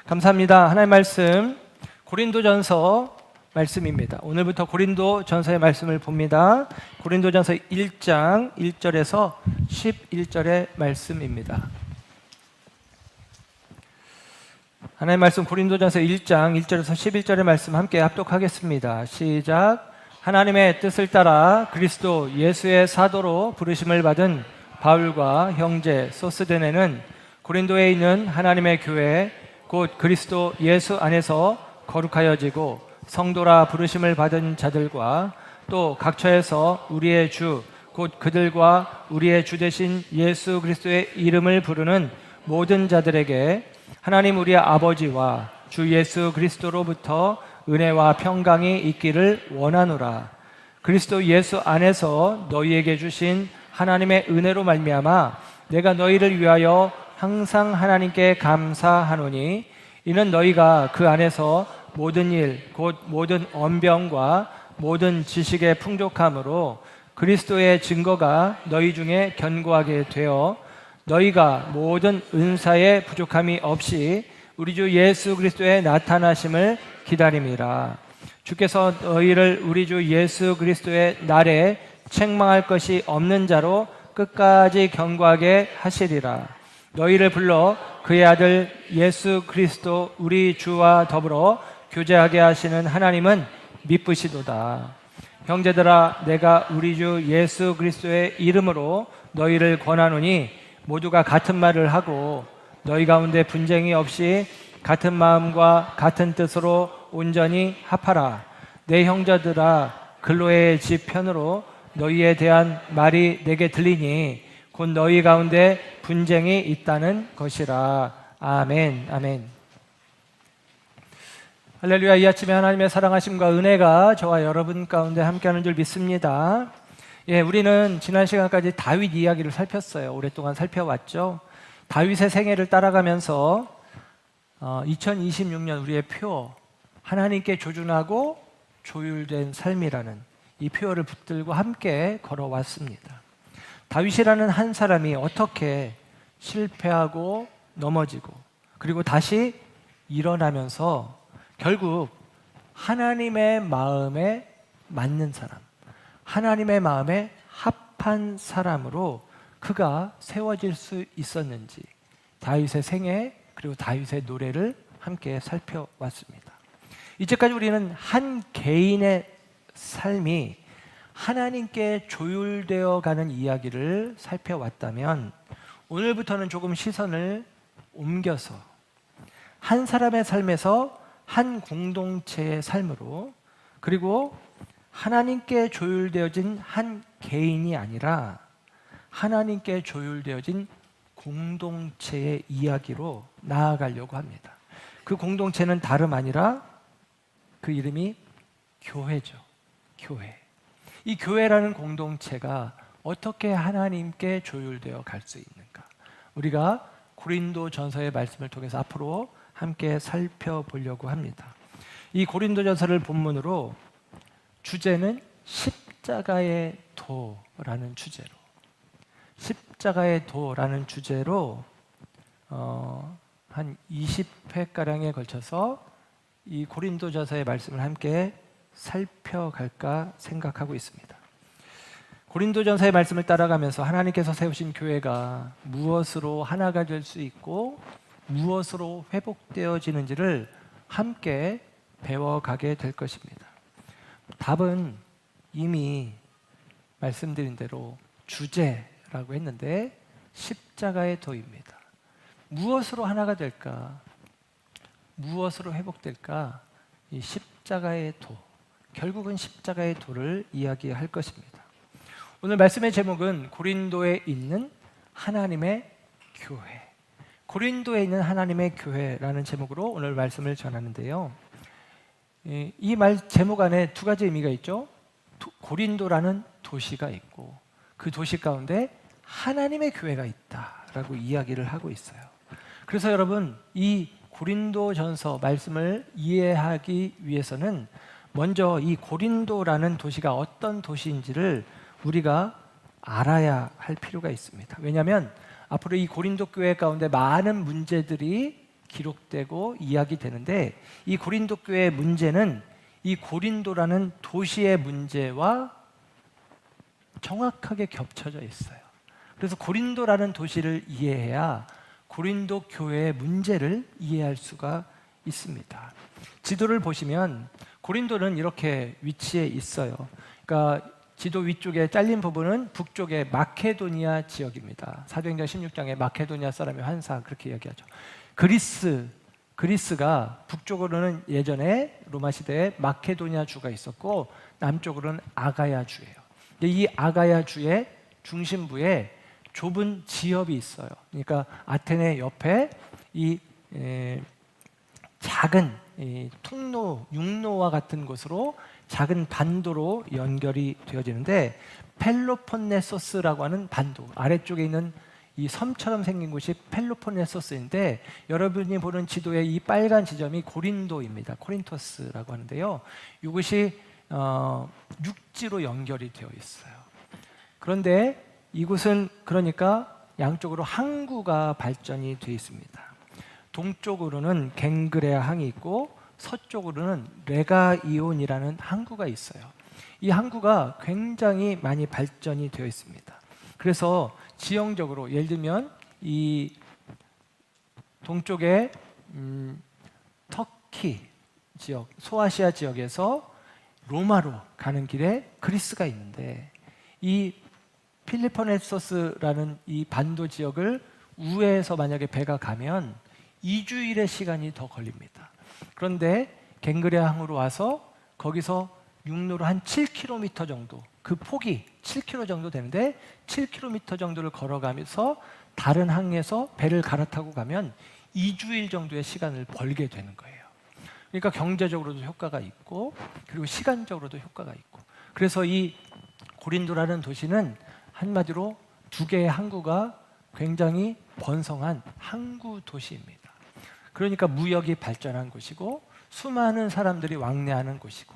감사합니다. 하나님의 말씀 고린도전서 말씀입니다. 오늘부터 고린도전서의 말씀을 봅니다. 고린도전서 1장 1절에서 11절의 말씀입니다. 하나님의 말씀 고린도전서 1장 1절에서 11절의 말씀 함께 합독하겠습니다. 시작. 하나님의 뜻을 따라 그리스도 예수의 사도로 부르심을 받은 바울과 형제 소스데네는 고린도에 있는 하나님의 교회 곧 그리스도 예수 안에서 거룩하여지고 성도라 부르심을 받은 자들과 또 각처에서 우리의 주 곧 그들과 우리의 주 되신 예수 그리스도의 이름을 부르는 모든 자들에게 하나님 우리의 아버지와 주 예수 그리스도로부터 은혜와 평강이 있기를 원하노라. 그리스도 예수 안에서 너희에게 주신 하나님의 은혜로 말미암아 내가 너희를 위하여 항상 하나님께 감사하노니 이는 너희가 그 안에서 모든 일 곧 모든 언병과 모든 지식의 풍족함으로 그리스도의 증거가 너희 중에 견고하게 되어 너희가 모든 은사의 부족함이 없이 우리 주 예수 그리스도의 나타나심을 기다림이라. 주께서 너희를 우리 주 예수 그리스도의 날에 책망할 것이 없는 자로 끝까지 견고하게 하시리라. 너희를 불러 그의 아들 예수 그리스도 우리 주와 더불어 교제하게 하시는 하나님은 미쁘시도다. 형제들아, 내가 우리 주 예수 그리스도의 이름으로 너희를 권하노니 모두가 같은 말을 하고 너희 가운데 분쟁이 없이 같은 마음과 같은 뜻으로 온전히 합하라. 내 형제들아, 글로의 집 편으로 너희에 대한 말이 내게 들리니 곧 너희 가운데 분쟁이 있다는 것이라. 아멘. 아멘. 할렐루야. 이 아침에 하나님의 사랑하심과 은혜가 저와 여러분 가운데 함께하는 줄 믿습니다. 우리는 지난 시간까지 다윗 이야기를 살폈어요. 오랫동안 살펴왔죠. 다윗의 생애를 따라가면서 2026년 우리의 표, 하나님께 조준하고 조율된 삶이라는 이 표어를 붙들고 함께 걸어왔습니다. 다윗이라는 한 사람이 어떻게 실패하고 넘어지고 그리고 다시 일어나면서 결국 하나님의 마음에 맞는 사람, 하나님의 마음에 합한 사람으로 그가 세워질 수 있었는지 다윗의 생애 그리고 다윗의 노래를 함께 살펴왔습니다. 이제까지 우리는 한 개인의 삶이 하나님께 조율되어 가는 이야기를 살펴왔다면 오늘부터는 조금 시선을 옮겨서 한 사람의 삶에서 한 공동체의 삶으로 그리고 하나님께 조율되어진 한 개인이 아니라 하나님께 조율되어진 공동체의 이야기로 나아가려고 합니다. 그 공동체는 다름 아니라 그 이름이 교회죠. 교회. 이 교회라는 공동체가 어떻게 하나님께 조율되어 갈 수 있는가? 우리가 고린도전서의 말씀을 통해서 앞으로 함께 살펴보려고 합니다. 이 고린도전서를 본문으로 주제는 십자가의 도라는 주제로 십자가의 도라는 주제로 한 20회가량에 걸쳐서 이 고린도전서의 말씀을 함께 살펴갈까 생각하고 있습니다. 고린도전서의 말씀을 따라가면서 하나님께서 세우신 교회가 무엇으로 하나가 될 수 있고 무엇으로 회복되어지는지를 함께 배워가게 될 것입니다. 답은 이미 말씀드린 대로 주제라고 했는데 십자가의 도입니다. 무엇으로 하나가 될까? 무엇으로 회복될까? 이 십자가의 도, 결국은 십자가의 도를 이야기할 것입니다. 오늘 말씀의 제목은 고린도에 있는 하나님의 교회, 고린도에 있는 하나님의 교회라는 제목으로 오늘 말씀을 전하는데요. 이 말 제목 안에 두 가지 의미가 있죠. 고린도라는 도시가 있고 그 도시 가운데 하나님의 교회가 있다라고 이야기를 하고 있어요. 그래서 여러분, 이 고린도전서 말씀을 이해하기 위해서는 먼저 이 고린도라는 도시가 어떤 도시인지를 우리가 알아야 할 필요가 있습니다. 왜냐하면 앞으로 이 고린도 교회 가운데 많은 문제들이 기록되고 이야기되는데, 이 고린도 교회의 문제는 이 고린도라는 도시의 문제와 정확하게 겹쳐져 있어요. 그래서 고린도라는 도시를 이해해야 고린도 교회의 문제를 이해할 수가 있습니다. 지도를 보시면 고린도는 이렇게 위치해 있어요. 그러니까 지도 위쪽에 잘린 부분은 북쪽의 마케도니아 지역입니다. 사도행전 16장에 마케도니아 사람의 환사 그렇게 이야기하죠. 그리스가 북쪽으로는 예전에 로마 시대에 마케도니아 주가 있었고, 남쪽으로는 아가야 주예요. 이 아가야 주의 중심부에 좁은 지역이 있어요. 그러니까 아테네 옆에 이 작은 통로, 육로와 같은 곳으로 작은 반도로 연결이 되어지는데, 펠로폰네소스라고 하는 반도, 아래쪽에 있는 이 섬처럼 생긴 곳이 펠로폰네소스인데, 여러분이 보는 지도의 이 빨간 지점이 고린도입니다. 코린토스라고 하는데요. 이곳이 육지로 연결이 되어 있어요. 그런데 이곳은 그러니까 양쪽으로 항구가 발전이 되어 있습니다. 동쪽으로는 갱그레아 항이 있고 서쪽으로는 레가이온이라는 항구가 있어요. 이 항구가 굉장히 많이 발전이 되어 있습니다. 그래서 지형적으로 예를 들면 이 동쪽의 터키 지역, 소아시아 지역에서 로마로 가는 길에 그리스가 있는데, 이 필리포네소스라는 이 반도 지역을 우회해서 만약에 배가 가면 2주일의 시간이 더 걸립니다. 그런데 갱그레아 항으로 와서 거기서 육로로 한 7km 정도, 그 폭이 7km 정도 되는데 7km 정도를 걸어가면서 다른 항에서 배를 갈아타고 가면 2주일 정도의 시간을 벌게 되는 거예요. 그러니까 경제적으로도 효과가 있고, 그리고 시간적으로도 효과가 있고, 그래서 이 고린도라는 도시는 한마디로 두 개의 항구가 굉장히 번성한 항구 도시입니다. 그러니까 무역이 발전한 곳이고 수많은 사람들이 왕래하는 곳이고,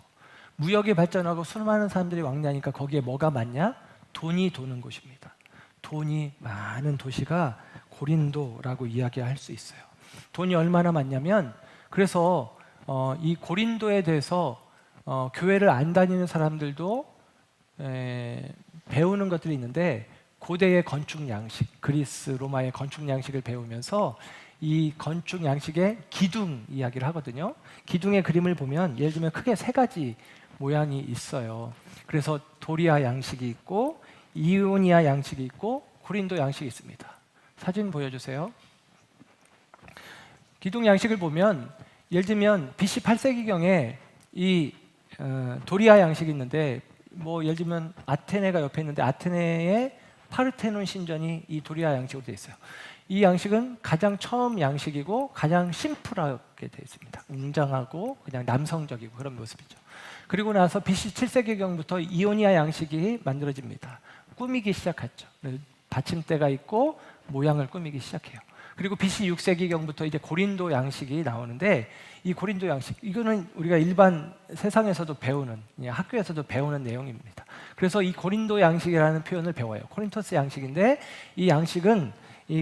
무역이 발전하고 수많은 사람들이 왕래하니까 거기에 뭐가 많냐? 돈이 도는 곳입니다. 돈이 많은 도시가 고린도라고 이야기할 수 있어요. 돈이 얼마나 많냐면, 그래서 이 고린도에 대해서 교회를 안 다니는 사람들도 배우는 것들이 있는데, 고대의 건축 양식, 그리스, 로마의 건축 양식을 배우면서 이 건축 양식의 기둥 이야기를 하거든요. 기둥의 그림을 보면 예를 들면 크게 세 가지 모양이 있어요. 그래서 도리아 양식이 있고, 이오니아 양식이 있고, 고린도 양식이 있습니다. 사진 보여주세요. 기둥 양식을 보면 예를 들면 BC 8세기경에 이 도리아 양식이 있는데, 뭐 예를 들면 아테네가 옆에 있는데 아테네의 파르테논 신전이 이 도리아 양식으로 되어 있어요. 이 양식은 가장 처음 양식이고 가장 심플하게 되어 있습니다. 웅장하고 그냥 남성적이고 그런 모습이죠. 그리고 나서 BC 7세기경부터 이오니아 양식이 만들어집니다. 꾸미기 시작했죠. 받침대가 있고 모양을 꾸미기 시작해요. 그리고 BC 6세기경부터 이제 고린도 양식이 나오는데, 이 고린도 양식, 이거는 우리가 일반 세상에서도 배우는, 학교에서도 배우는 내용입니다. 그래서 이 고린도 양식이라는 표현을 배워요. 코린토스 양식인데, 이 양식은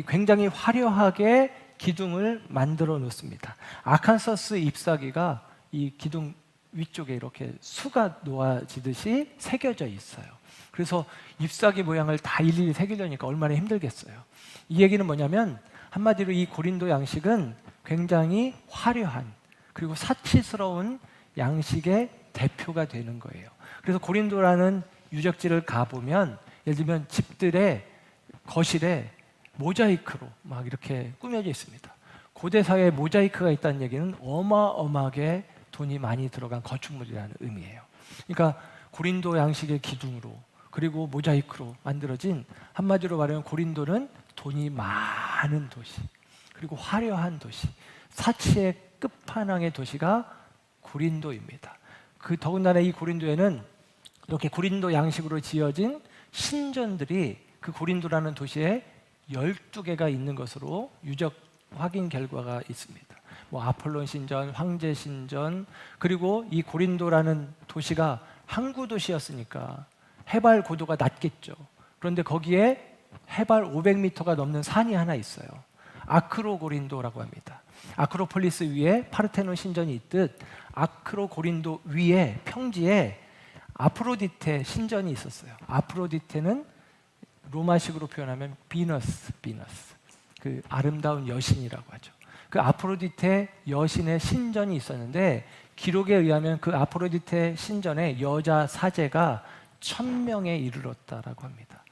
굉장히 화려하게 기둥을 만들어 놓습니다. 아칸소스 잎사귀가 이 기둥 위쪽에 이렇게 수가 놓아지듯이 새겨져 있어요. 그래서 잎사귀 모양을 다 일일이 새기려니까 얼마나 힘들겠어요. 이 얘기는 뭐냐면, 한마디로 이 고린도 양식은 굉장히 화려한, 그리고 사치스러운 양식의 대표가 되는 거예요. 그래서 고린도라는 유적지를 가보면 예를 들면 집들의 거실에 모자이크로 막 이렇게 꾸며져 있습니다. 고대 사회에 모자이크가 있다는 얘기는 어마어마하게 돈이 많이 들어간 건축물이라는 의미예요. 그러니까 고린도 양식의 기둥으로 그리고 모자이크로 만들어진, 한마디로 말하면 고린도는 돈이 많은 도시, 그리고 화려한 도시, 사치의 끝판왕의 도시가 고린도입니다. 그 더군다나 이 고린도에는 이렇게 고린도 양식으로 지어진 신전들이 그 고린도라는 도시에 12개가 있는 것으로 유적 확인 결과가 있습니다. 뭐 아폴론 신전, 황제 신전, 그리고 이 고린도라는 도시가 항구 도시였으니까 해발 고도가 낮겠죠. 그런데 거기에 해발 500m가 넘는 산이 하나 있어요. 아크로고린도라고 합니다. 아크로폴리스 위에 파르테논 신전이 있듯 아크로고린도 위에 평지에 아프로디테 신전이 있었어요. 아프로디테는 로마식으로 표현하면 비너스, 그 아름다운 여신이라고 하죠. 그 아프로디테 여신의 신전이 있었는데 기록에 의하면 그 아프로디테 신전에 여자 사제가 1000명에 이르렀다라고 합니다.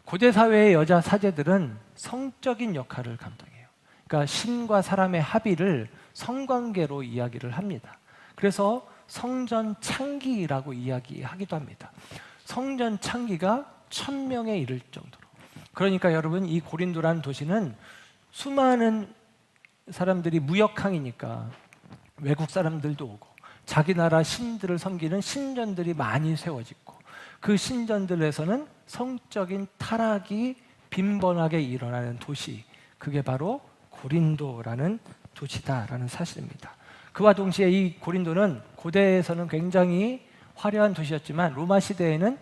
고대 사회의 여자 사제들은 성적인 역할을 감당해요. 그러니까 신과 사람의 합의를 성관계로 이야기를 합니다. 그래서 성전 창기라고 이야기하기도 합니다. 성전 창기가 1000명에 이를 정도로. 그러니까 여러분, 이 고린도라는 도시는 수많은 사람들이 무역항이니까 외국 사람들도 오고 자기 나라 신들을 섬기는 신전들이 많이 세워지고 그 신전들에서는 성적인 타락이 빈번하게 일어나는 도시, 그게 바로 고린도라는 도시다라는 사실입니다. 그와 동시에 이 고린도는 고대에서는 굉장히 화려한 도시였지만 로마 시대에는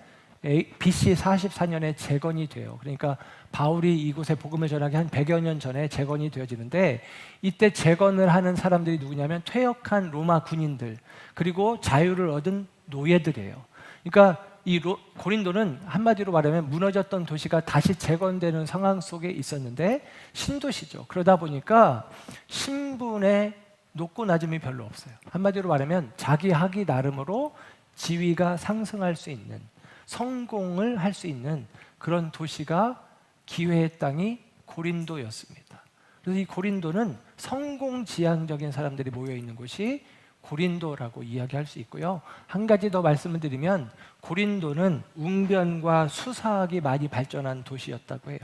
BC 44년에 재건이 돼요. 그러니까 바울이 이곳에 복음을 전하기 한 100여 년 전에 재건이 되어지는데, 이때 재건을 하는 사람들이 누구냐면 퇴역한 로마 군인들, 그리고 자유를 얻은 노예들이에요. 그러니까 이 고린도는 한마디로 말하면 무너졌던 도시가 다시 재건되는 상황 속에 있었는데 신도시죠. 그러다 보니까 신분의 높고 낮음이 별로 없어요. 한마디로 말하면 자기 하기 나름으로 지위가 상승할 수 있는, 성공을 할 수 있는 그런 도시가 기회의 땅이 고린도였습니다. 그래서 이 고린도는 성공지향적인 사람들이 모여 있는 곳이 고린도라고 이야기할 수 있고요. 한 가지 더 말씀을 드리면 고린도는 웅변과 수사학이 많이 발전한 도시였다고 해요.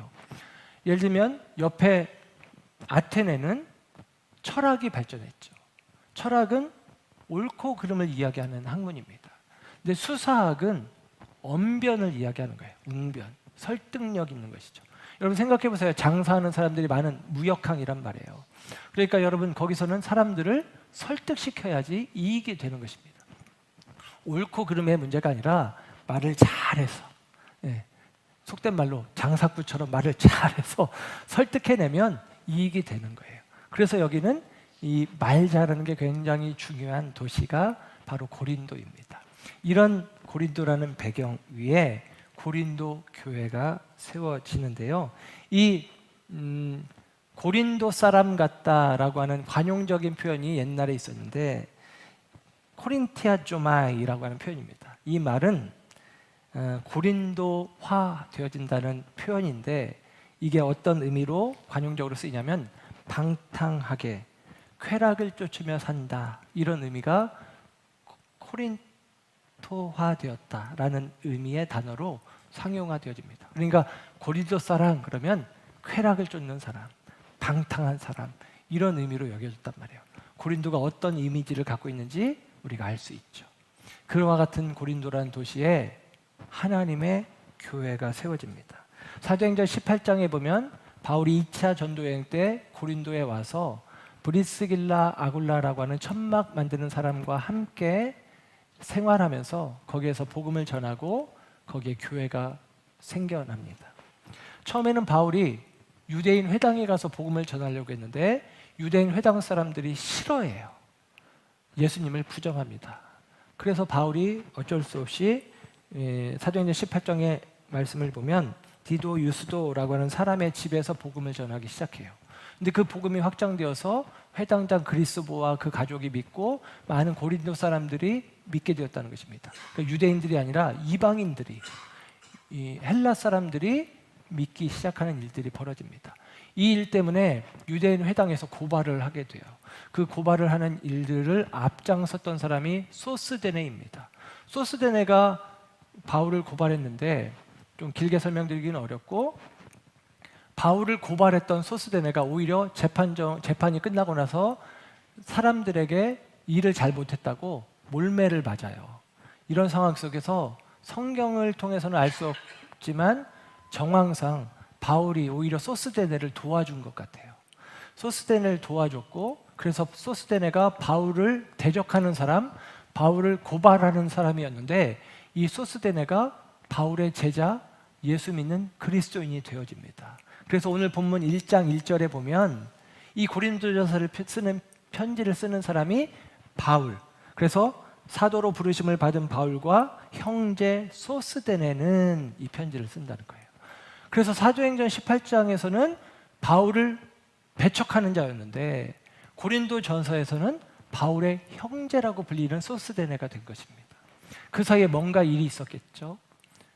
예를 들면 옆에 아테네는 철학이 발전했죠. 철학은 옳고 그름을 이야기하는 학문입니다. 근데 수사학은 언변을 이야기하는 거예요. 웅변, 설득력 있는 것이죠. 여러분 생각해 보세요. 장사하는 사람들이 많은 무역항이란 말이에요. 그러니까 여러분 거기서는 사람들을 설득시켜야지 이익이 되는 것입니다. 옳고 그름의 문제가 아니라 말을 잘해서, 속된 말로 장사꾼처럼 말을 잘해서 설득해내면 이익이 되는 거예요. 그래서 여기는 이 말 잘하는 게 굉장히 중요한 도시가 바로 고린도입니다. 이런 고린도라는 배경 위에 고린도 교회가 세워지는데요. 이 고린도 사람 같다라고 하는 관용적인 표현이 옛날에 있었는데 코린티아조마이라고 하는 표현입니다. 이 말은 고린도화 되어진다는 표현인데 이게 어떤 의미로 관용적으로 쓰이냐면 방탕하게 쾌락을 쫓으며 산다, 이런 의미가 코린토화되었다라는 의미의 단어로 상용화되어집니다. 그러니까 고린도 사람 그러면 쾌락을 쫓는 사람, 방탕한 사람, 이런 의미로 여겨졌단 말이에요. 고린도가 어떤 이미지를 갖고 있는지 우리가 알 수 있죠. 그와 같은 고린도라는 도시에 하나님의 교회가 세워집니다. 사도행전 18장에 보면 바울이 2차 전도여행 때 고린도에 와서 브리스길라 아굴라라고 하는 천막 만드는 사람과 함께 생활하면서 거기에서 복음을 전하고 거기에 교회가 생겨납니다. 처음에는 바울이 유대인 회당에 가서 복음을 전하려고 했는데 유대인 회당 사람들이 싫어해요. 예수님을 부정합니다. 그래서 바울이 어쩔 수 없이 사도행전 18장의 말씀을 보면 디도 유스도라고 하는 사람의 집에서 복음을 전하기 시작해요. 근데 그 복음이 확장되어서 회당장 그리스보와 그 가족이 믿고 많은 고린도 사람들이 믿게 되었다는 것입니다. 그러니까 유대인들이 아니라 이방인들이, 이 헬라 사람들이 믿기 시작하는 일들이 벌어집니다. 이 일 때문에 유대인 회당에서 고발을 하게 돼요. 그 고발을 하는 일들을 앞장섰던 사람이 소스데네입니다. 소스데네가 바울을 고발했는데 좀 길게 설명드리기는 어렵고, 바울을 고발했던 소스데네가 오히려 재판이 끝나고 나서 사람들에게 일을 잘 못했다고 몰매를 맞아요. 이런 상황 속에서 성경을 통해서는 알 수 없지만 정황상 바울이 오히려 소스데네를 도와준 것 같아요. 소스데네를 도와줬고, 그래서 소스데네가 바울을 대적하는 사람, 바울을 고발하는 사람이었는데 이 소스데네가 바울의 제자 예수 믿는 그리스도인이 되어집니다. 그래서 오늘 본문 1장 1절에 보면 이 고린도전서를 쓰는 편지를 쓰는 사람이 바울, 그래서 사도로 부르심을 받은 바울과 형제 소스데네는 이 편지를 쓴다는 거예요. 그래서 사도행전 18장에서는 바울을 배척하는 자였는데 고린도전서에서는 바울의 형제라고 불리는 소스데네가 된 것입니다. 그 사이에 뭔가 일이 있었겠죠.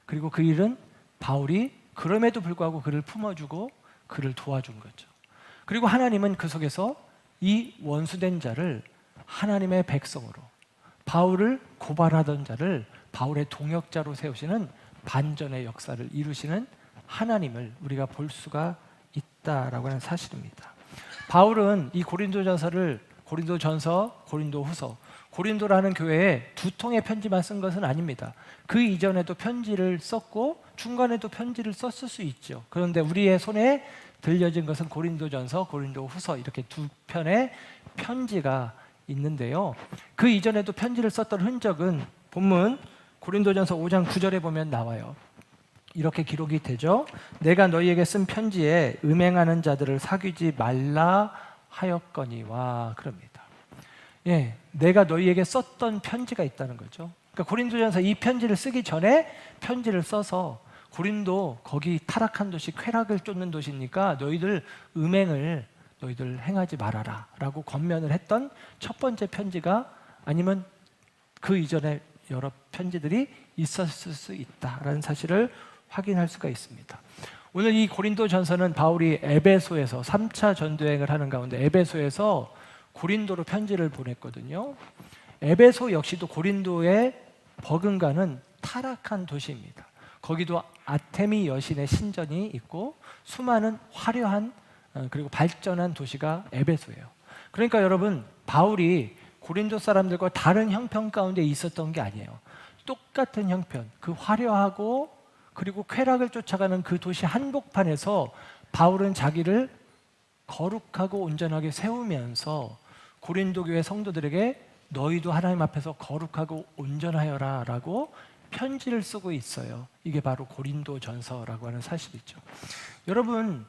그리고 그 일은 바울이 그럼에도 불구하고 그를 품어주고 그를 도와준 거죠. 그리고 하나님은 그 속에서 이 원수된 자를 하나님의 백성으로, 바울을 고발하던 자를 바울의 동역자로 세우시는 반전의 역사를 이루시는 하나님을 우리가 볼 수가 있다라고 하는 사실입니다. 바울은 이 고린도전서를 고린도전서, 고린도후서, 고린도라는 교회에 두 통의 편지만 쓴 것은 아닙니다. 그 이전에도 편지를 썼고 중간에도 편지를 썼을 수 있죠. 그런데 우리의 손에 들려진 것은 고린도전서, 고린도후서 이렇게 두 편의 편지가 있는데요. 그 이전에도 편지를 썼던 흔적은 본문 고린도전서 5장 9절에 보면 나와요. 이렇게 기록이 되죠. 내가 너희에게 쓴 편지에 음행하는 자들을 사귀지 말라 하였거니와 그럽니다. 예, 내가 너희에게 썼던 편지가 있다는 거죠. 그러니까 고린도전서 이 편지를 쓰기 전에 편지를 써서 고린도 거기 타락한 도시, 쾌락을 쫓는 도시니까 너희들 음행을 너희들 행하지 말아라 라고 권면을 했던 첫 번째 편지가 아니면 그 이전에 여러 편지들이 있었을 수 있다라는 사실을 확인할 수가 있습니다. 오늘 이 고린도전서는 바울이 에베소에서 3차 전도여행을 하는 가운데 에베소에서 고린도로 편지를 보냈거든요. 에베소 역시도 고린도에 버금가는 타락한 도시입니다. 거기도 아테미 여신의 신전이 있고 수많은 화려한 그리고 발전한 도시가 에베소예요. 그러니까 여러분, 바울이 고린도 사람들과 다른 형편 가운데 있었던 게 아니에요. 똑같은 형편, 그 화려하고 그리고 쾌락을 쫓아가는 그 도시 한복판에서 바울은 자기를 거룩하고 온전하게 세우면서 고린도 교회 성도들에게 너희도 하나님 앞에서 거룩하고 온전하여라 라고 편지를 쓰고 있어요. 이게 바로 고린도전서라고 하는 사실이죠. 여러분,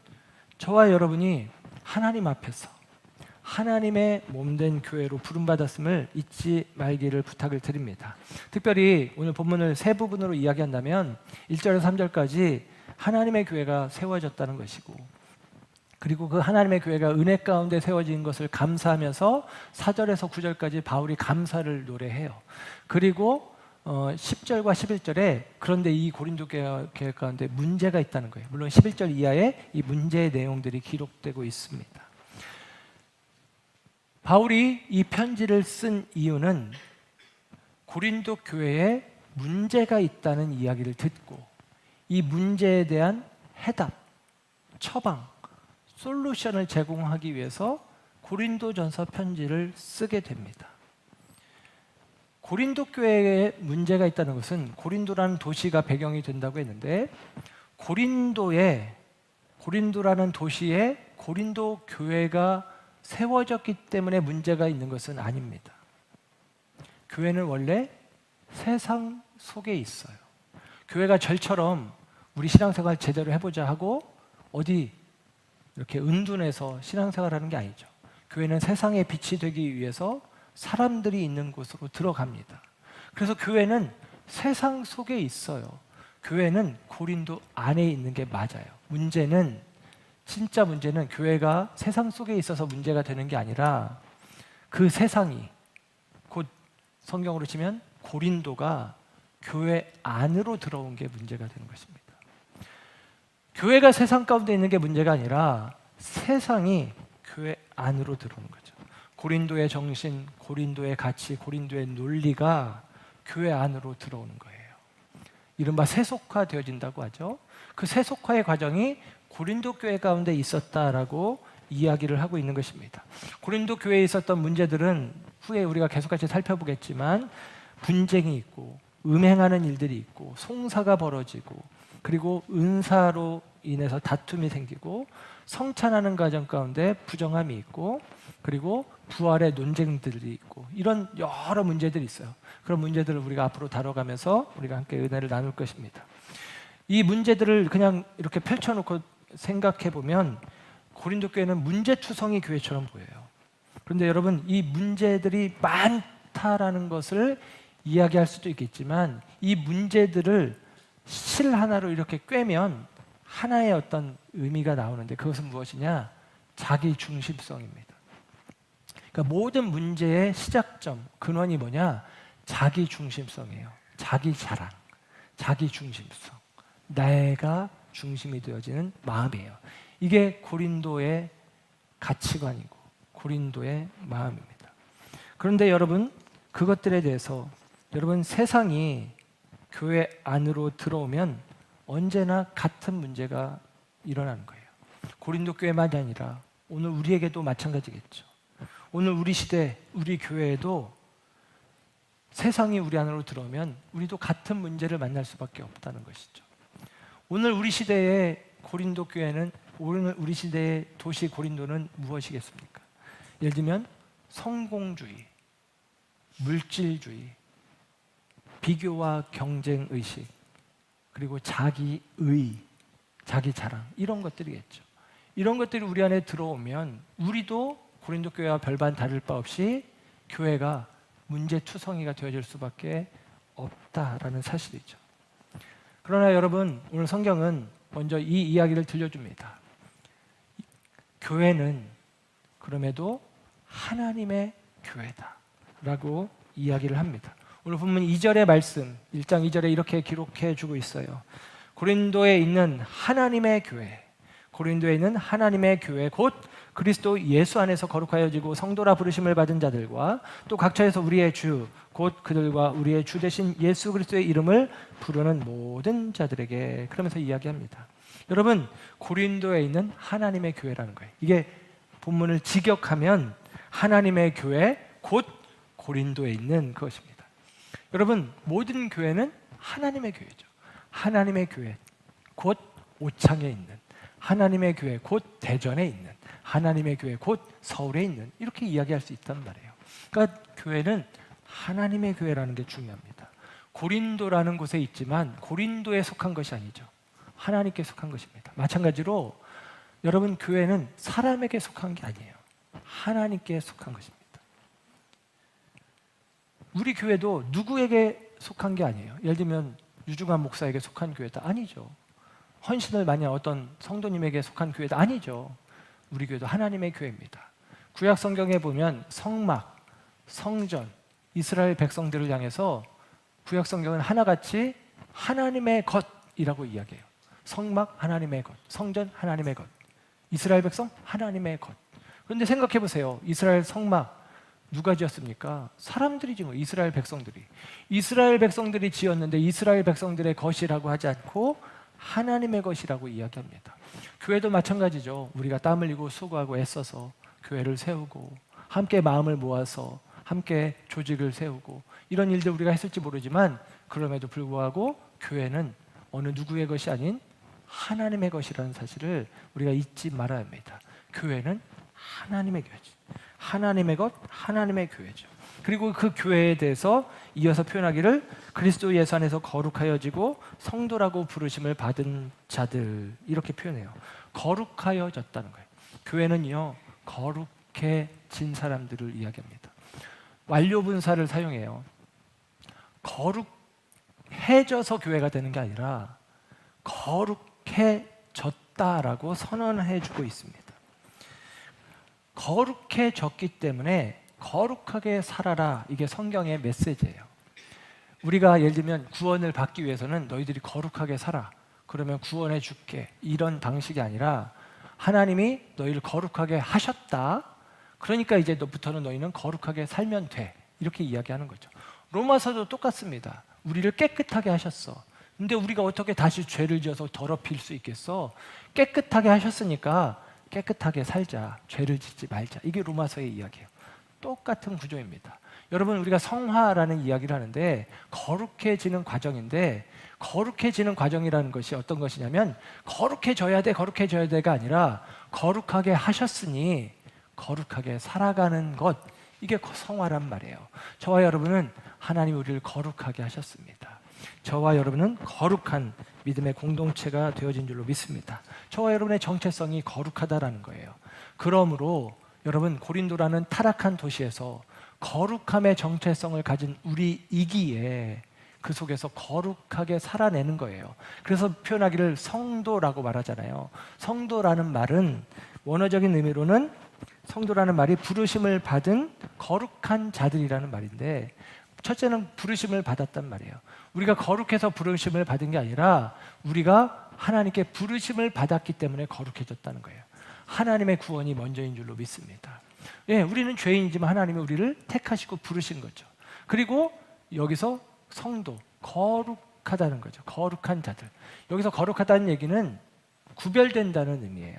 저와 여러분이 하나님 앞에서 하나님의 몸된 교회로 부름받았음을 잊지 말기를 부탁을 드립니다. 특별히 오늘 본문을 세 부분으로 이야기한다면 1절에서 3절까지 하나님의 교회가 세워졌다는 것이고, 그리고 그 하나님의 교회가 은혜 가운데 세워진 것을 감사하면서 4절에서 9절까지 바울이 감사를 노래해요. 그리고 10절과 11절에 그런데 이 고린도 교회 가운데 문제가 있다는 거예요. 물론 11절 이하에 이 문제의 내용들이 기록되고 있습니다. 바울이 이 편지를 쓴 이유는 고린도 교회에 문제가 있다는 이야기를 듣고 이 문제에 대한 해답, 처방, 솔루션을 제공하기 위해서 고린도전서 편지를 쓰게 됩니다. 고린도 교회에 문제가 있다는 것은 고린도라는 도시가 배경이 된다고 했는데 고린도라는 도시에 고린도 교회가 세워졌기 때문에 문제가 있는 것은 아닙니다. 교회는 원래 세상 속에 있어요. 교회가 절처럼 우리 신앙생활 제대로 해보자 하고 어디 이렇게 은둔해서 신앙생활하는 게 아니죠. 교회는 세상의 빛이 되기 위해서 사람들이 있는 곳으로 들어갑니다. 그래서 교회는 세상 속에 있어요. 교회는 고린도 안에 있는 게 맞아요. 진짜 문제는 교회가 세상 속에 있어서 문제가 되는 게 아니라 그 세상이, 곧 성경으로 치면 고린도가 교회 안으로 들어온 게 문제가 되는 것입니다. 교회가 세상 가운데 있는 게 문제가 아니라 세상이 교회 안으로 들어오는 거죠. 고린도의 정신, 고린도의 가치, 고린도의 논리가 교회 안으로 들어오는 거예요. 이른바 세속화되어진다고 하죠. 그 세속화의 과정이 고린도 교회 가운데 있었다라고 이야기를 하고 있는 것입니다. 고린도 교회에 있었던 문제들은 후에 우리가 계속같이 살펴보겠지만 분쟁이 있고 음행하는 일들이 있고 송사가 벌어지고 그리고 은사로 인해서 다툼이 생기고 성찬하는 과정 가운데 부정함이 있고 그리고 부활의 논쟁들이 있고 이런 여러 문제들이 있어요. 그런 문제들을 우리가 앞으로 다뤄가면서 우리가 함께 은혜를 나눌 것입니다. 이 문제들을 그냥 이렇게 펼쳐놓고 생각해 보면 고린도 교회는 문제투성이 교회처럼 보여요. 그런데 여러분, 이 문제들이 많다라는 것을 이야기할 수도 있겠지만 이 문제들을 실 하나로 이렇게 꿰면 하나의 어떤 의미가 나오는데 그것은 무엇이냐? 자기 중심성입니다. 그러니까 모든 문제의 시작점, 근원이 뭐냐? 자기 중심성이에요. 자기 자랑, 자기 중심성, 내가 중심이 되어지는 마음이에요. 이게 고린도의 가치관이고 고린도의 마음입니다. 그런데 여러분, 그것들에 대해서 여러분, 세상이 교회 안으로 들어오면 언제나 같은 문제가 일어나는 거예요. 고린도 교회만이 아니라 오늘 우리에게도 마찬가지겠죠. 오늘 우리 시대, 우리 교회에도 세상이 우리 안으로 들어오면 우리도 같은 문제를 만날 수밖에 없다는 것이죠. 오늘 우리 시대의 고린도 교회는, 오늘 우리 시대의 도시 고린도는 무엇이겠습니까? 예를 들면 성공주의, 물질주의, 비교와 경쟁의식, 그리고 자기의, 자기 자랑, 이런 것들이겠죠. 이런 것들이 우리 안에 들어오면 우리도 고린도 교회와 별반 다를 바 없이 교회가 문제투성이가 되어질 수밖에 없다라는 사실이죠. 그러나 여러분, 오늘 성경은 먼저 이 이야기를 들려줍니다. 교회는 그럼에도 하나님의 교회다라고 이야기를 합니다. 오늘 본문 2절의 말씀, 1장 2절에 이렇게 기록해 주고 있어요. 고린도에 있는 하나님의 교회, 고린도에 있는 하나님의 교회 곧 그리스도 예수 안에서 거룩하여지고 성도라 부르심을 받은 자들과 또 각처에서 우리의 주 곧 그들과 우리의 주 되신 예수 그리스도의 이름을 부르는 모든 자들에게, 그러면서 이야기합니다. 여러분, 고린도에 있는 하나님의 교회라는 거예요. 이게 본문을 직역하면 하나님의 교회 곧 고린도에 있는 그것입니다. 여러분, 모든 교회는 하나님의 교회죠. 하나님의 교회 곧 오창에 있는, 하나님의 교회 곧 대전에 있는, 하나님의 교회 곧 서울에 있는, 이렇게 이야기할 수 있단 말이에요. 그러니까 교회는 하나님의 교회라는 게 중요합니다. 고린도라는 곳에 있지만 고린도에 속한 것이 아니죠. 하나님께 속한 것입니다. 마찬가지로 여러분, 교회는 사람에게 속한 게 아니에요. 하나님께 속한 것입니다. 우리 교회도 누구에게 속한 게 아니에요. 예를 들면 유중한 목사에게 속한 교회다? 아니죠. 헌신을 많이 한 어떤 성도님에게 속한 교회다? 아니죠. 우리 교회도 하나님의 교회입니다. 구약 성경에 보면 성막, 성전, 이스라엘 백성들을 향해서 구약 성경은 하나같이 하나님의 것이라고 이야기해요. 성막 하나님의 것, 성전 하나님의 것, 이스라엘 백성 하나님의 것. 그런데 생각해 보세요. 이스라엘 성막 누가 지었습니까? 사람들이 지은 거예요. 이스라엘 백성들이. 이스라엘 백성들이 지었는데 이스라엘 백성들의 것이라고 하지 않고 하나님의 것이라고 이야기합니다. 교회도 마찬가지죠. 우리가 땀 흘리고 수고하고 애써서 교회를 세우고 함께 마음을 모아서 함께 조직을 세우고 이런 일들 우리가 했을지 모르지만 그럼에도 불구하고 교회는 어느 누구의 것이 아닌 하나님의 것이라는 사실을 우리가 잊지 말아야 합니다. 교회는 하나님의 교회죠. 하나님의 것, 하나님의 교회죠. 그리고 그 교회에 대해서 이어서 표현하기를 그리스도 예수 안에서 거룩하여지고 성도라고 부르심을 받은 자들, 이렇게 표현해요. 거룩하여졌다는 거예요. 교회는요, 거룩해진 사람들을 이야기합니다. 완료 분사를 사용해요. 거룩해져서 교회가 되는 게 아니라 거룩해졌다라고 선언해주고 있습니다. 거룩해졌기 때문에 거룩하게 살아라, 이게 성경의 메시지예요. 우리가 예를 들면 구원을 받기 위해서는 너희들이 거룩하게 살아, 그러면 구원해 줄게, 이런 방식이 아니라 하나님이 너희를 거룩하게 하셨다, 그러니까 이제 너부터는 너희는 거룩하게 살면 돼, 이렇게 이야기하는 거죠. 로마서도 똑같습니다. 우리를 깨끗하게 하셨어. 근데 우리가 어떻게 다시 죄를 지어서 더럽힐 수 있겠어? 깨끗하게 하셨으니까 깨끗하게 살자, 죄를 짓지 말자, 이게 로마서의 이야기예요. 똑같은 구조입니다. 여러분, 우리가 성화라는 이야기를 하는데 거룩해지는 과정인데, 거룩해지는 과정이라는 것이 어떤 것이냐면 거룩해져야 돼, 거룩해져야 돼가 아니라 거룩하게 하셨으니 거룩하게 살아가는 것, 이게 성화란 말이에요. 저와 여러분은 하나님이 우리를 거룩하게 하셨습니다. 저와 여러분은 거룩한 믿음의 공동체가 되어진 줄로 믿습니다. 저와 여러분의 정체성이 거룩하다라는 거예요. 그러므로 여러분, 고린도라는 타락한 도시에서 거룩함의 정체성을 가진 우리이기에 그 속에서 거룩하게 살아내는 거예요. 그래서 표현하기를 성도라고 말하잖아요. 성도라는 말은 원어적인 의미로는, 성도라는 말이 부르심을 받은 거룩한 자들이라는 말인데, 첫째는 부르심을 받았단 말이에요. 우리가 거룩해서 부르심을 받은 게 아니라 우리가 하나님께 부르심을 받았기 때문에 거룩해졌다는 거예요. 하나님의 구원이 먼저인 줄로 믿습니다. 예, 우리는 죄인이지만 하나님이 우리를 택하시고 부르신 거죠. 그리고 여기서 성도, 거룩하다는 거죠. 거룩한 자들. 여기서 거룩하다는 얘기는 구별된다는 의미예요.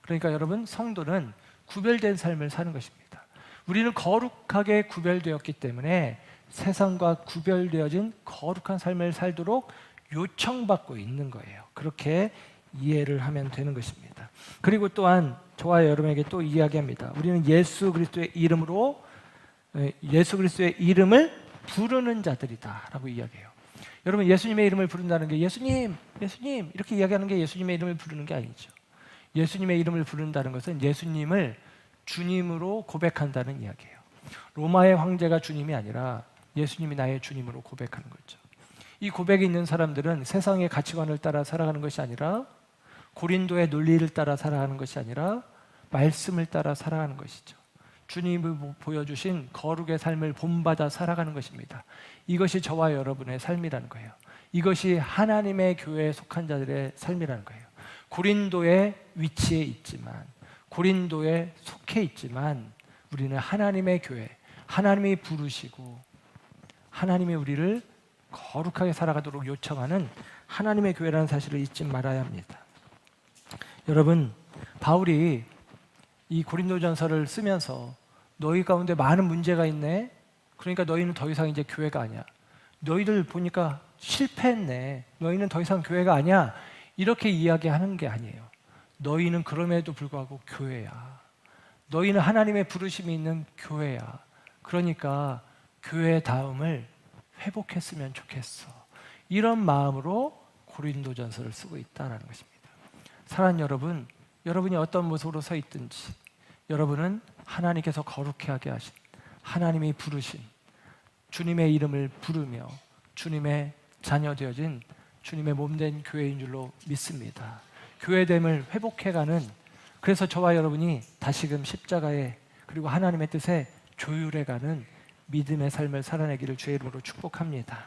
그러니까 여러분, 성도는 구별된 삶을 사는 것입니다. 우리는 거룩하게 구별되었기 때문에 세상과 구별되어진 거룩한 삶을 살도록 요청받고 있는 거예요. 그렇게 이해를 하면 되는 것입니다. 그리고 또한 저와 여러분에게 또 이야기합니다. 우리는 예수 그리스도의 이름으로, 예수 그리스도의 이름을 부르는 자들이다라고 이야기해요. 여러분, 예수님의 이름을 부른다는 게 예수님, 예수님 이렇게 이야기하는 게 예수님의 이름을 부르는 게 아니죠. 예수님의 이름을 부른다는 것은 예수님을 주님으로 고백한다는 이야기예요. 로마의 황제가 주님이 아니라 예수님이 나의 주님으로 고백하는 거죠. 이 고백이 있는 사람들은 세상의 가치관을 따라 살아가는 것이 아니라, 고린도의 논리를 따라 살아가는 것이 아니라 말씀을 따라 살아가는 것이죠. 주님이 보여주신 거룩의 삶을 본받아 살아가는 것입니다. 이것이 저와 여러분의 삶이라는 거예요. 이것이 하나님의 교회에 속한 자들의 삶이라는 거예요. 고린도의 위치에 있지만, 고린도에 속해 있지만 우리는 하나님의 교회, 하나님이 부르시고 하나님이 우리를 거룩하게 살아가도록 요청하는 하나님의 교회라는 사실을 잊지 말아야 합니다. 여러분, 바울이 이 고린도전서를 쓰면서 너희 가운데 많은 문제가 있네. 그러니까 너희는 더 이상 이제 교회가 아니야. 너희들 보니까 실패했네. 너희는 더 이상 교회가 아니야. 이렇게 이야기하는 게 아니에요. 너희는 그럼에도 불구하고 교회야. 너희는 하나님의 부르심이 있는 교회야. 그러니까 교회 다음을 회복했으면 좋겠어. 이런 마음으로 고린도전서를 쓰고 있다는 것입니다. 사랑하는 여러분, 여러분이 어떤 모습으로 서 있든지 여러분은 하나님께서 거룩해 하게 하신, 하나님이 부르신 주님의 이름을 부르며 주님의 자녀 되어진 주님의 몸된 교회인 줄로 믿습니다. 교회됨을 회복해가는, 그래서 저와 여러분이 다시금 십자가에 그리고 하나님의 뜻에 조율해가는 믿음의 삶을 살아내기를 주의 이름으로 축복합니다.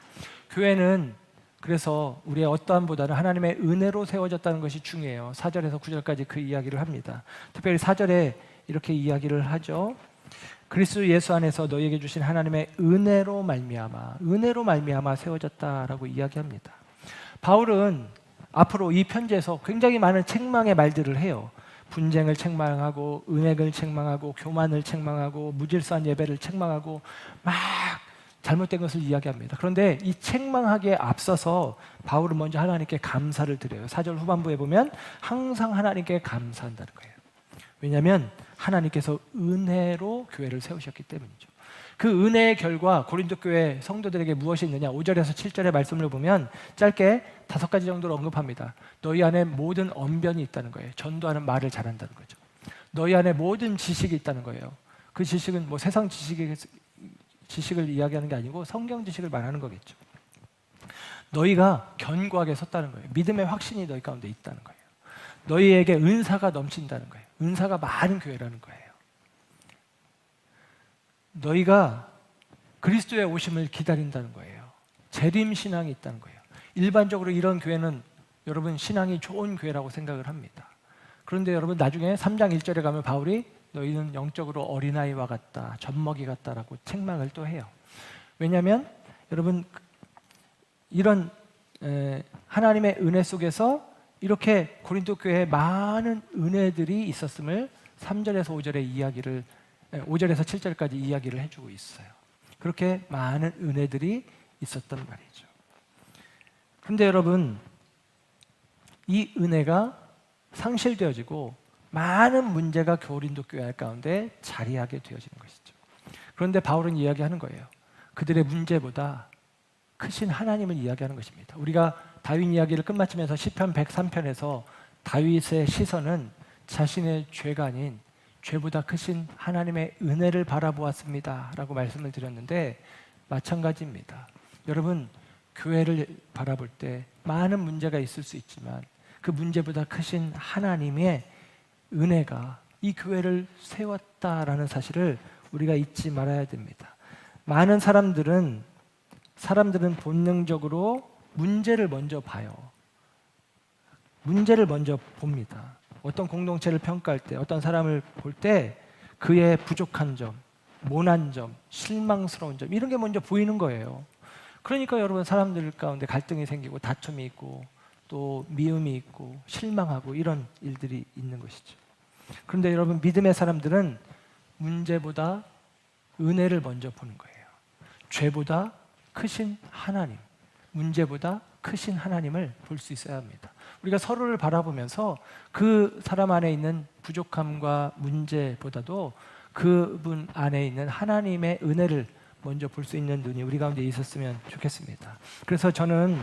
교회는 그래서 우리의 어떠함보다는 하나님의 은혜로 세워졌다는 것이 중요해요. 4절에서 9절까지 그 이야기를 합니다. 특별히 4절에 이렇게 이야기를 하죠. 그리스도 예수 안에서 너희에게 주신 하나님의 은혜로 말미암아 세워졌다라고 이야기합니다. 바울은 앞으로 이 편지에서 굉장히 많은 책망의 말들을 해요. 분쟁을 책망하고 은행을 책망하고 교만을 책망하고 무질서한 예배를 책망하고 막 잘못된 것을 이야기합니다. 그런데 이 책망하기에 앞서서 바울은 먼저 하나님께 감사를 드려요. 4절 후반부에 보면 항상 하나님께 감사한다는 거예요. 왜냐하면 하나님께서 은혜로 교회를 세우셨기 때문이죠. 그 은혜의 결과 고린도 교회 성도들에게 무엇이 있느냐? 5절에서 7절의 말씀을 보면 짧게 5가지 정도로 언급합니다. 너희 안에 모든 언변이 있다는 거예요. 전도하는 말을 잘한다는 거죠. 너희 안에 모든 지식이 있다는 거예요. 그 지식은 뭐 세상 지식을 이야기하는 게 아니고 성경 지식을 말하는 거겠죠. 너희가 견고하게 섰다는 거예요. 믿음의 확신이 너희 가운데 있다는 거예요. 너희에게 은사가 넘친다는 거예요. 은사가 많은 교회라는 거예요. 너희가 그리스도의 오심을 기다린다는 거예요. 재림 신앙이 있다는 거예요. 일반적으로 이런 교회는 여러분 신앙이 좋은 교회라고 생각을 합니다. 그런데 여러분 나중에 3장 1절에 가면 바울이 너희는 영적으로 어린아이와 같다, 젖먹이 같다라고 책망을 또 해요. 왜냐하면 여러분 이런 하나님의 은혜 속에서 이렇게 고린도 교회에 많은 은혜들이 있었음을 3절에서 5절에서 7절까지 이야기를 해주고 있어요. 그렇게 많은 은혜들이 있었단 말이죠. 그런데 여러분, 이 은혜가 상실되어지고 많은 문제가 고린도 교회 가운데 자리하게 되어지는 것이죠. 그런데 바울은 이야기하는 거예요. 그들의 문제보다 크신 하나님을 이야기하는 것입니다. 우리가 다윗 이야기를 끝마치면서 시편 103편에서 다윗의 시선은 자신의 죄가 아닌 죄보다 크신 하나님의 은혜를 바라보았습니다 라고 말씀을 드렸는데, 마찬가지입니다. 여러분, 교회를 바라볼 때 많은 문제가 있을 수 있지만 그 문제보다 크신 하나님의 은혜가 이 교회를 세웠다라는 사실을 우리가 잊지 말아야 됩니다. 많은 사람들은 본능적으로 문제를 먼저 봐요. 문제를 먼저 봅니다. 어떤 공동체를 평가할 때, 어떤 사람을 볼 때 그의 부족한 점, 모난 점, 실망스러운 점, 이런 게 먼저 보이는 거예요. 그러니까 여러분, 사람들 가운데 갈등이 생기고 다툼이 있고 또 미움이 있고 실망하고 이런 일들이 있는 것이죠. 그런데 여러분, 믿음의 사람들은 문제보다 은혜를 먼저 보는 거예요. 죄보다 크신 하나님, 문제보다 크신 하나님을 볼 수 있어야 합니다. 우리가 서로를 바라보면서 그 사람 안에 있는 부족함과 문제보다도 그분 안에 있는 하나님의 은혜를 먼저 볼 수 있는 눈이 우리 가운데 있었으면 좋겠습니다. 그래서 저는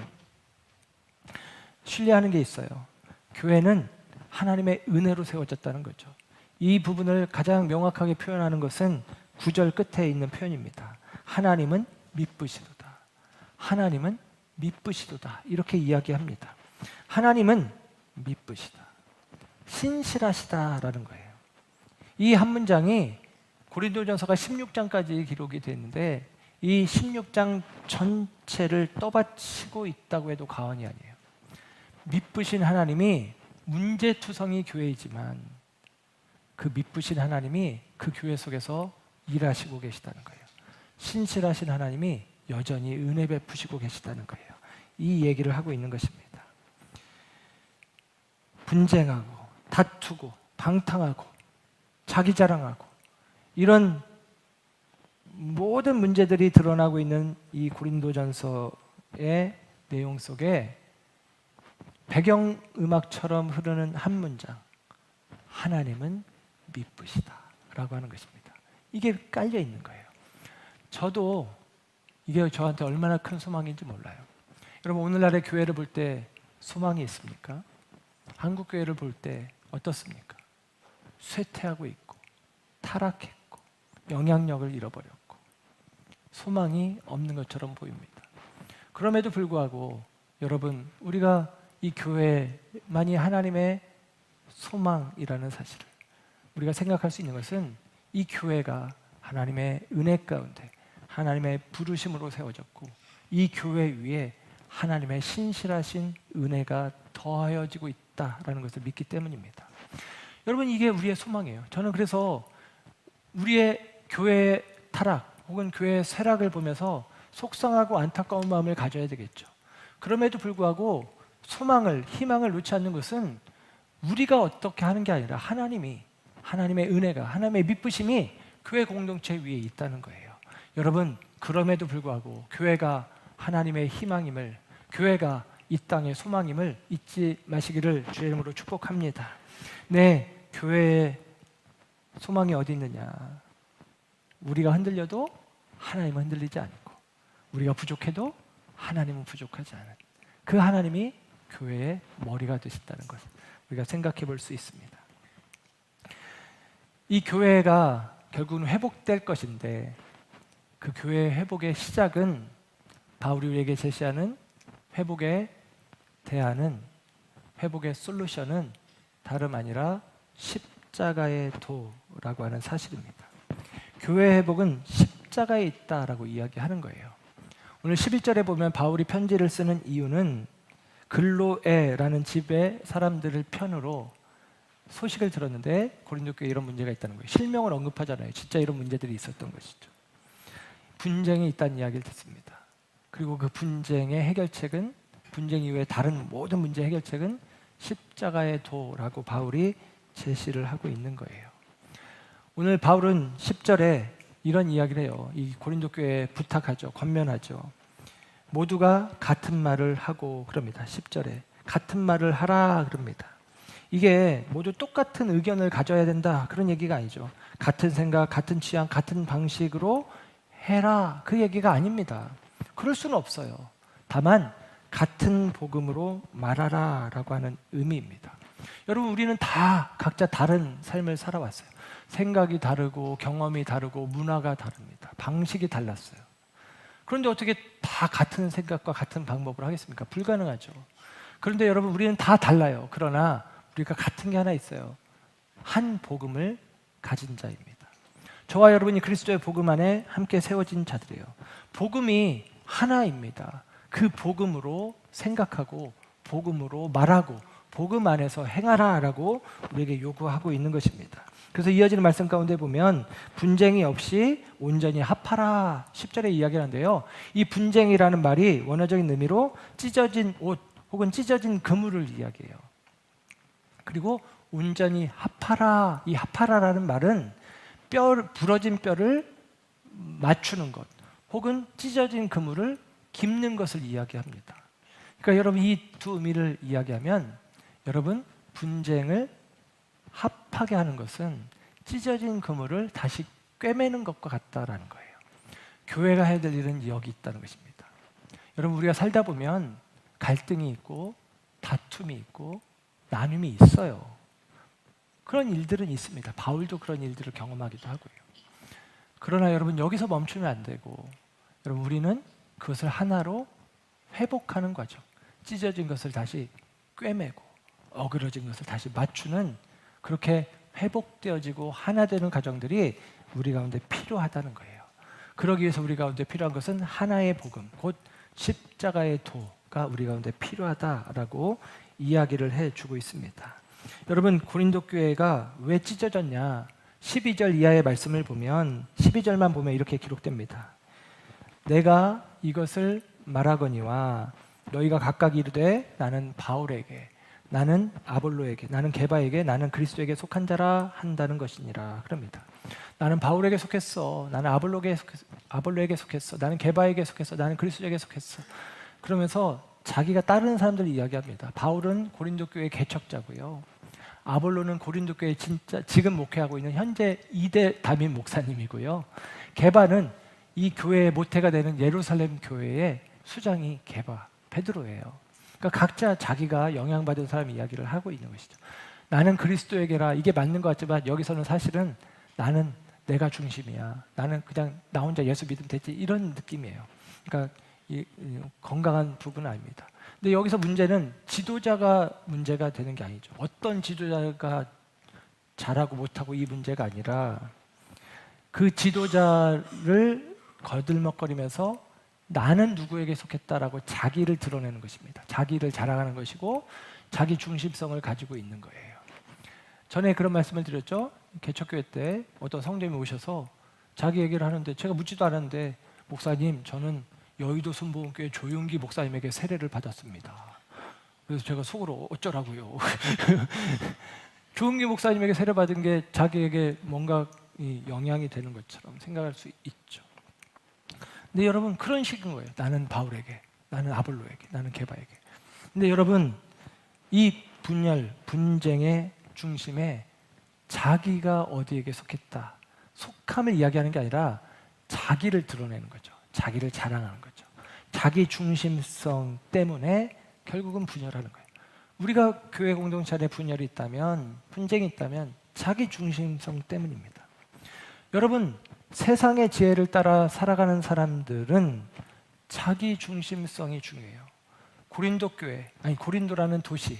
신뢰하는 게 있어요. 교회는 하나님의 은혜로 세워졌다는 거죠. 이 부분을 가장 명확하게 표현하는 것은 9절 끝에 있는 표현입니다. 하나님은 미쁘시도다. 하나님은 미쁘시도다. 이렇게 이야기합니다. 하나님은 미쁘시다. 신실하시다라는 거예요. 이 한 문장이 고린도전서가 16장까지 기록이 됐는데 이 16장 전체를 떠받치고 있다고 해도 과언이 아니에요. 미쁘신 하나님이 문제투성이 교회이지만 그 미쁘신 하나님이 그 교회 속에서 일하시고 계시다는 거예요. 신실하신 하나님이 여전히 은혜 베푸시고 계시다는 거예요. 이 얘기를 하고 있는 것입니다. 분쟁하고 다투고 방탕하고 자기 자랑하고 이런 모든 문제들이 드러나고 있는 이 고린도전서의 내용 속에 배경음악처럼 흐르는 한 문장, 하나님은 미쁘시다 라고 하는 것입니다. 이게 깔려 있는 거예요. 저도 이게 저한테 얼마나 큰 소망인지 몰라요. 여러분, 오늘날의 교회를 볼 때 소망이 있습니까? 한국 교회를 볼 때 어떻습니까? 쇠퇴하고 있고 타락했고 영향력을 잃어버렸고 소망이 없는 것처럼 보입니다. 그럼에도 불구하고 여러분, 우리가 이 교회만이 하나님의 소망이라는 사실을 우리가 생각할 수 있는 것은 이 교회가 하나님의 은혜 가운데 하나님의 부르심으로 세워졌고 이 교회 위에 하나님의 신실하신 은혜가 더하여지고 있다라는 것을 믿기 때문입니다. 여러분, 이게 우리의 소망이에요. 저는 그래서 우리의 교회의 타락 혹은 교회의 쇠락을 보면서 속상하고 안타까운 마음을 가져야 되겠죠. 그럼에도 불구하고 소망을, 희망을 놓지 않는 것은 우리가 어떻게 하는 게 아니라 하나님의 은혜가, 하나님의 미쁘심이 교회 공동체 위에 있다는 거예요. 여러분, 그럼에도 불구하고 교회가 하나님의 희망임을, 교회가 이 땅의 소망임을 잊지 마시기를 주의 이름으로 축복합니다. 네, 교회의 소망이 어디 있느냐? 우리가 흔들려도 하나님은 흔들리지 않고 우리가 부족해도 하나님은 부족하지 않은 그 하나님이 교회의 머리가 되신다는 것을 우리가 생각해 볼 수 있습니다. 이 교회가 결국은 회복될 것인데 그 교회의 회복의 시작은 바울이 우리에게 제시하는 회복의 대안은, 회복의 솔루션은 다름 아니라 십자가의 도라고 하는 사실입니다. 교회 회복은 십자가에 있다라고 이야기하는 거예요. 오늘 11절에 보면 바울이 편지를 쓰는 이유는 글로에라는 집의 사람들을 편으로 소식을 들었는데 고린도 교회에 이런 문제가 있다는 거예요. 실명을 언급하잖아요. 진짜 이런 문제들이 있었던 것이죠. 분쟁이 있다는 이야기를 듣습니다. 그리고 그 분쟁의 해결책은, 분쟁 이후에 다른 모든 문제 해결책은 십자가의 도라고 바울이 제시를 하고 있는 거예요. 오늘 바울은 10절에 이런 이야기를 해요. 이 고린도 교회에 부탁하죠. 권면하죠. 모두가 같은 말을 하고 그럽니다. 10절에 같은 말을 하라 그럽니다. 이게 모두 똑같은 의견을 가져야 된다 그런 얘기가 아니죠. 같은 생각, 같은 취향, 같은 방식으로 해라 그 얘기가 아닙니다. 그럴 수는 없어요. 다만 같은 복음으로 말하라 라고 하는 의미입니다. 여러분, 우리는 다 각자 다른 삶을 살아왔어요. 생각이 다르고 경험이 다르고 문화가 다릅니다. 방식이 달랐어요. 그런데 어떻게 다 같은 생각과 같은 방법으로 하겠습니까? 불가능하죠. 그런데 여러분, 우리는 다 달라요. 그러나 우리가 같은 게 하나 있어요. 한 복음을 가진 자입니다. 저와 여러분이 그리스도의 복음 안에 함께 세워진 자들이에요. 복음이 하나입니다. 그 복음으로 생각하고 복음으로 말하고 복음 안에서 행하라라고 우리에게 요구하고 있는 것입니다. 그래서 이어지는 말씀 가운데 보면 분쟁이 없이 온전히 합하라 10절에 이야기하는데요. 이 분쟁이라는 말이 원어적인 의미로 찢어진 옷 혹은 찢어진 그물을 이야기해요. 그리고 온전히 합하라, 이 합하라라는 말은 부러진 뼈를 맞추는 것 혹은 찢어진 그물을 깁는 것을 이야기합니다. 그러니까 여러분, 이 두 의미를 이야기하면 여러분, 분쟁을 합하게 하는 것은 찢어진 그물을 다시 꿰매는 것과 같다라는 거예요. 교회가 해야 될 일은 여기 있다는 것입니다. 여러분, 우리가 살다 보면 갈등이 있고 다툼이 있고 나눔이 있어요. 그런 일들은 있습니다. 바울도 그런 일들을 경험하기도 하고요. 그러나 여러분, 여기서 멈추면 안 되고 여러분, 우리는 그것을 하나로 회복하는 과정, 찢어진 것을 다시 꿰매고 어그러진 것을 다시 맞추는, 그렇게 회복되어지고 하나 되는 과정들이 우리 가운데 필요하다는 거예요. 그러기 위해서 우리 가운데 필요한 것은 하나의 복음, 곧 십자가의 도가 우리 가운데 필요하다라고 이야기를 해주고 있습니다. 여러분, 고린도 교회가 왜 찢어졌냐? 12절 이하의 말씀을 보면 12절만 보면 이렇게 기록됩니다. 내가 이것을 말하거니와 너희가 각각 이르되 나는 바울에게, 나는 아볼로에게, 나는 게바에게, 나는 그리스도에게 속한 자라 한다는 것이니라. 그럽니다. 나는 바울에게 속했어, 나는 아볼로에게 속했어, 나는 게바에게 속했어, 나는 그리스도에게 속했어. 그러면서 자기가 따르는 사람들을 이야기합니다. 바울은 고린도 교회 개척자고요. 아볼로는 고린도 교회 진짜 지금 목회하고 있는 현재 2대 담임 목사님이고요. 게바는 이 교회의 모태가 되는 예루살렘 교회의 수장이 게바, 베드로예요. 그러니까 각자 자기가 영향받은 사람 이야기를 하고 있는 것이죠. 나는 그리스도에게라, 이게 맞는 것 같지만 여기서는 사실은 나는 내가 중심이야, 나는 그냥 나 혼자 예수 믿으면 되지, 이런 느낌이에요. 그러니까 이 건강한 부분은 아닙니다. 근데 여기서 문제는 지도자가 문제가 되는 게 아니죠. 어떤 지도자가 잘하고 못하고 이 문제가 아니라 그 지도자를 거들먹거리면서 나는 누구에게 속했다라고 자기를 드러내는 것입니다. 자기를 자랑하는 것이고 자기 중심성을 가지고 있는 거예요. 전에 그런 말씀을 드렸죠. 개척교회 때 어떤 성도님이 오셔서 자기 얘기를 하는데 제가 묻지도 않았는데, 목사님, 저는 여의도 순복음교회 조용기 목사님에게 세례를 받았습니다. 그래서 제가 속으로 어쩌라고요. 조용기 목사님에게 세례 받은 게 자기에게 뭔가 영향이 되는 것처럼 생각할 수 있죠. 근데 여러분, 그런 식인 거예요. 나는 바울에게, 나는 아볼로에게, 나는 게바에게. 근데 여러분, 이 분쟁의 중심에 자기가 어디에게 속했다, 속함을 이야기하는 게 아니라 자기를 드러내는 거죠. 자기를 자랑하는 거죠. 자기 중심성 때문에 결국은 분열하는 거예요. 우리가 교회 공동체 안에 분열이 있다면, 분쟁이 있다면 자기 중심성 때문입니다. 여러분, 세상의 지혜를 따라 살아가는 사람들은 자기 중심성이 중요해요. 고린도 교회, 아니 고린도라는 도시,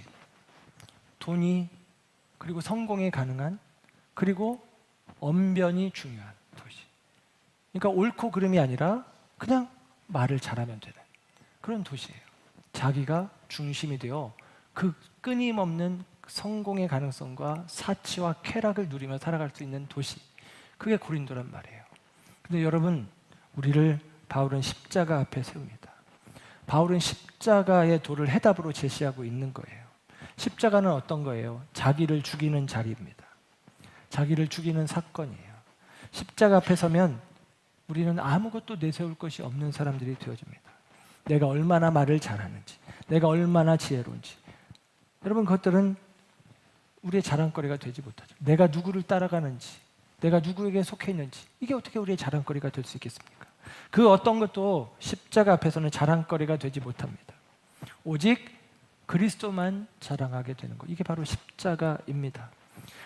돈이 그리고 성공이 가능한, 그리고 언변이 중요한 도시. 그러니까 옳고 그름이 아니라 그냥 말을 잘하면 되는 그런 도시예요. 자기가 중심이 되어 그 끊임없는 성공의 가능성과 사치와 쾌락을 누리며 살아갈 수 있는 도시, 그게 고린도란 말이에요. 근데 여러분, 우리를 바울은 십자가 앞에 세웁니다. 바울은 십자가의 도를 해답으로 제시하고 있는 거예요. 십자가는 어떤 거예요? 자기를 죽이는 자리입니다. 자기를 죽이는 사건이에요. 십자가 앞에 서면 우리는 아무것도 내세울 것이 없는 사람들이 되어집니다. 내가 얼마나 말을 잘하는지, 내가 얼마나 지혜로운지, 여러분, 그것들은 우리의 자랑거리가 되지 못하죠. 내가 누구를 따라가는지, 내가 누구에게 속해 있는지, 이게 어떻게 우리의 자랑거리가 될 수 있겠습니까? 그 어떤 것도 십자가 앞에서는 자랑거리가 되지 못합니다. 오직 그리스도만 자랑하게 되는 것. 이게 바로 십자가입니다.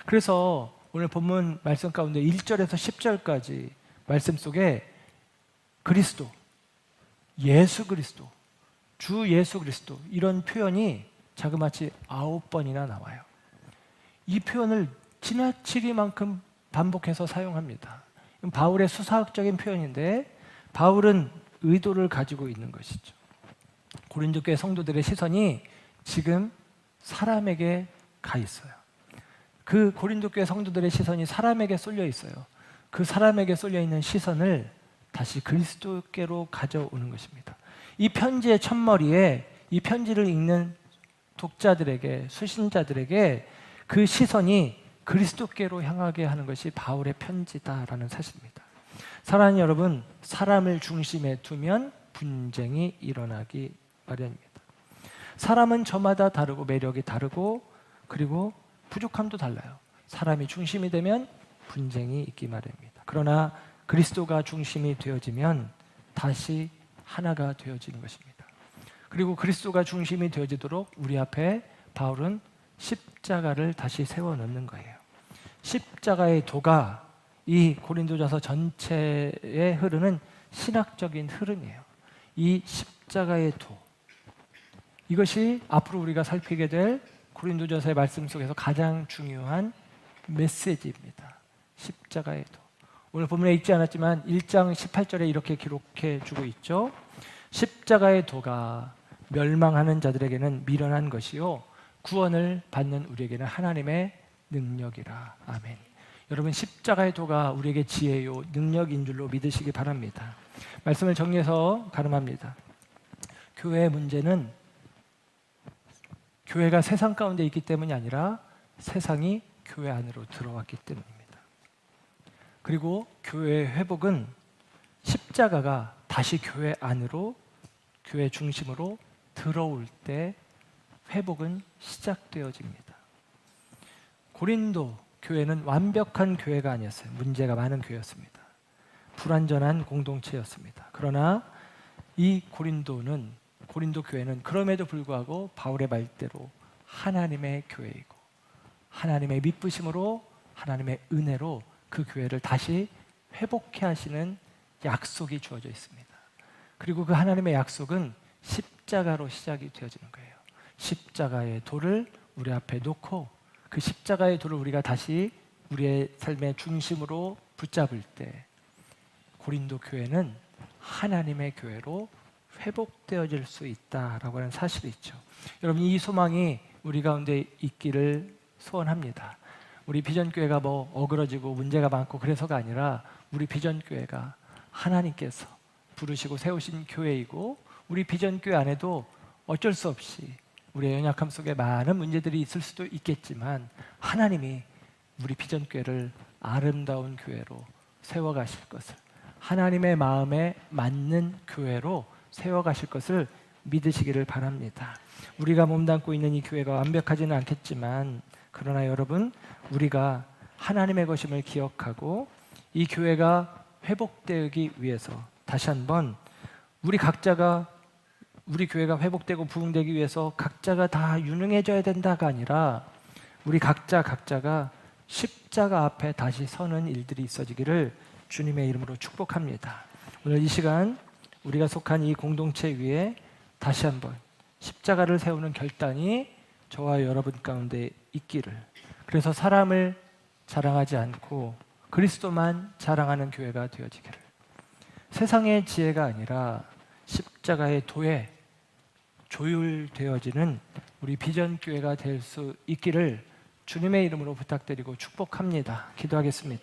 그래서 오늘 본문 말씀 가운데 1절에서 10절까지 말씀 속에 그리스도, 예수 그리스도, 주 예수 그리스도 이런 표현이 자그마치 9번이나 나와요. 이 표현을 지나치기만큼 반복해서 사용합니다. 바울의 수사학적인 표현인데 바울은 의도를 가지고 있는 것이죠. 고린도 교회 성도들의 시선이 지금 사람에게 가 있어요. 그 고린도 교회 성도들의 시선이 사람에게 쏠려 있어요. 그 사람에게 쏠려 있는 시선을 다시 그리스도께로 가져오는 것입니다. 이 편지의 첫머리에 이 편지를 읽는 독자들에게, 수신자들에게 그 시선이 그리스도께로 향하게 하는 것이 바울의 편지다라는 사실입니다. 사랑하는 여러분, 사람을 중심에 두면 분쟁이 일어나기 마련입니다. 사람은 저마다 다르고 매력이 다르고 그리고 부족함도 달라요. 사람이 중심이 되면 분쟁이 있기 마련입니다. 그러나 그리스도가 중심이 되어지면 다시 하나가 되어지는 것입니다. 그리고 그리스도가 중심이 되어지도록 우리 앞에 바울은 십자가를 다시 세워놓는 거예요. 십자가의 도가 이 고린도전서 전체에 흐르는 신학적인 흐름이에요. 이 십자가의 도, 이것이 앞으로 우리가 살피게 될 고린도전서의 말씀 속에서 가장 중요한 메시지입니다. 십자가의 도. 오늘 본문에 읽지 않았지만 1장 18절에 이렇게 기록해 주고 있죠. 십자가의 도가 멸망하는 자들에게는 미련한 것이요 구원을 받는 우리에게는 하나님의 능력이라. 아멘. 여러분, 십자가의 도가 우리에게 지혜요 능력인 줄로 믿으시기 바랍니다. 말씀을 정리해서 가름합니다. 교회의 문제는 교회가 세상 가운데 있기 때문이 아니라 세상이 교회 안으로 들어왔기 때문입니다. 그리고 교회의 회복은 십자가가 다시 교회 안으로, 교회 중심으로 들어올 때 회복은 시작되어집니다. 고린도 교회는 완벽한 교회가 아니었어요. 문제가 많은 교회였습니다. 불완전한 공동체였습니다. 그러나 이 고린도 교회는 그럼에도 불구하고 바울의 말대로 하나님의 교회이고 하나님의 믿부심으로 하나님의 은혜로 그 교회를 다시 회복해 하시는 약속이 주어져 있습니다. 그리고 그 하나님의 약속은 십자가로 시작이 되어지는 거예요. 십자가의 도를 우리 앞에 놓고 그 십자가의 도를 우리가 다시 우리의 삶의 중심으로 붙잡을 때 고린도 교회는 하나님의 교회로 회복되어질 수 있다라고 하는 사실이 있죠. 여러분, 이 소망이 우리 가운데 있기를 소원합니다. 우리 비전교회가 뭐 어그러지고 문제가 많고 그래서가 아니라 우리 비전교회가 하나님께서 부르시고 세우신 교회이고 우리 비전교회 안에도 어쩔 수 없이 우리의 연약함 속에 많은 문제들이 있을 수도 있겠지만 하나님이 우리 비전교회를 아름다운 교회로 세워가실 것을, 하나님의 마음에 맞는 교회로 세워가실 것을 믿으시기를 바랍니다. 우리가 몸담고 있는 이 교회가 완벽하지는 않겠지만 그러나 여러분, 우리가 하나님의 것임을 기억하고 이 교회가 회복되기 위해서 다시 한번 우리 교회가 회복되고 부흥되기 위해서 각자가 다 유능해져야 된다가 아니라 우리 각자가 십자가 앞에 다시 서는 일들이 있어지기를 주님의 이름으로 축복합니다. 오늘 이 시간 우리가 속한 이 공동체 위에 다시 한번 십자가를 세우는 결단이 저와 여러분 가운데 있기를, 그래서 사람을 자랑하지 않고 그리스도만 자랑하는 교회가 되어지기를, 세상의 지혜가 아니라 십자가의 도에 조율되어지는 우리 비전교회가 될 수 있기를 주님의 이름으로 부탁드리고 축복합니다. 기도하겠습니다.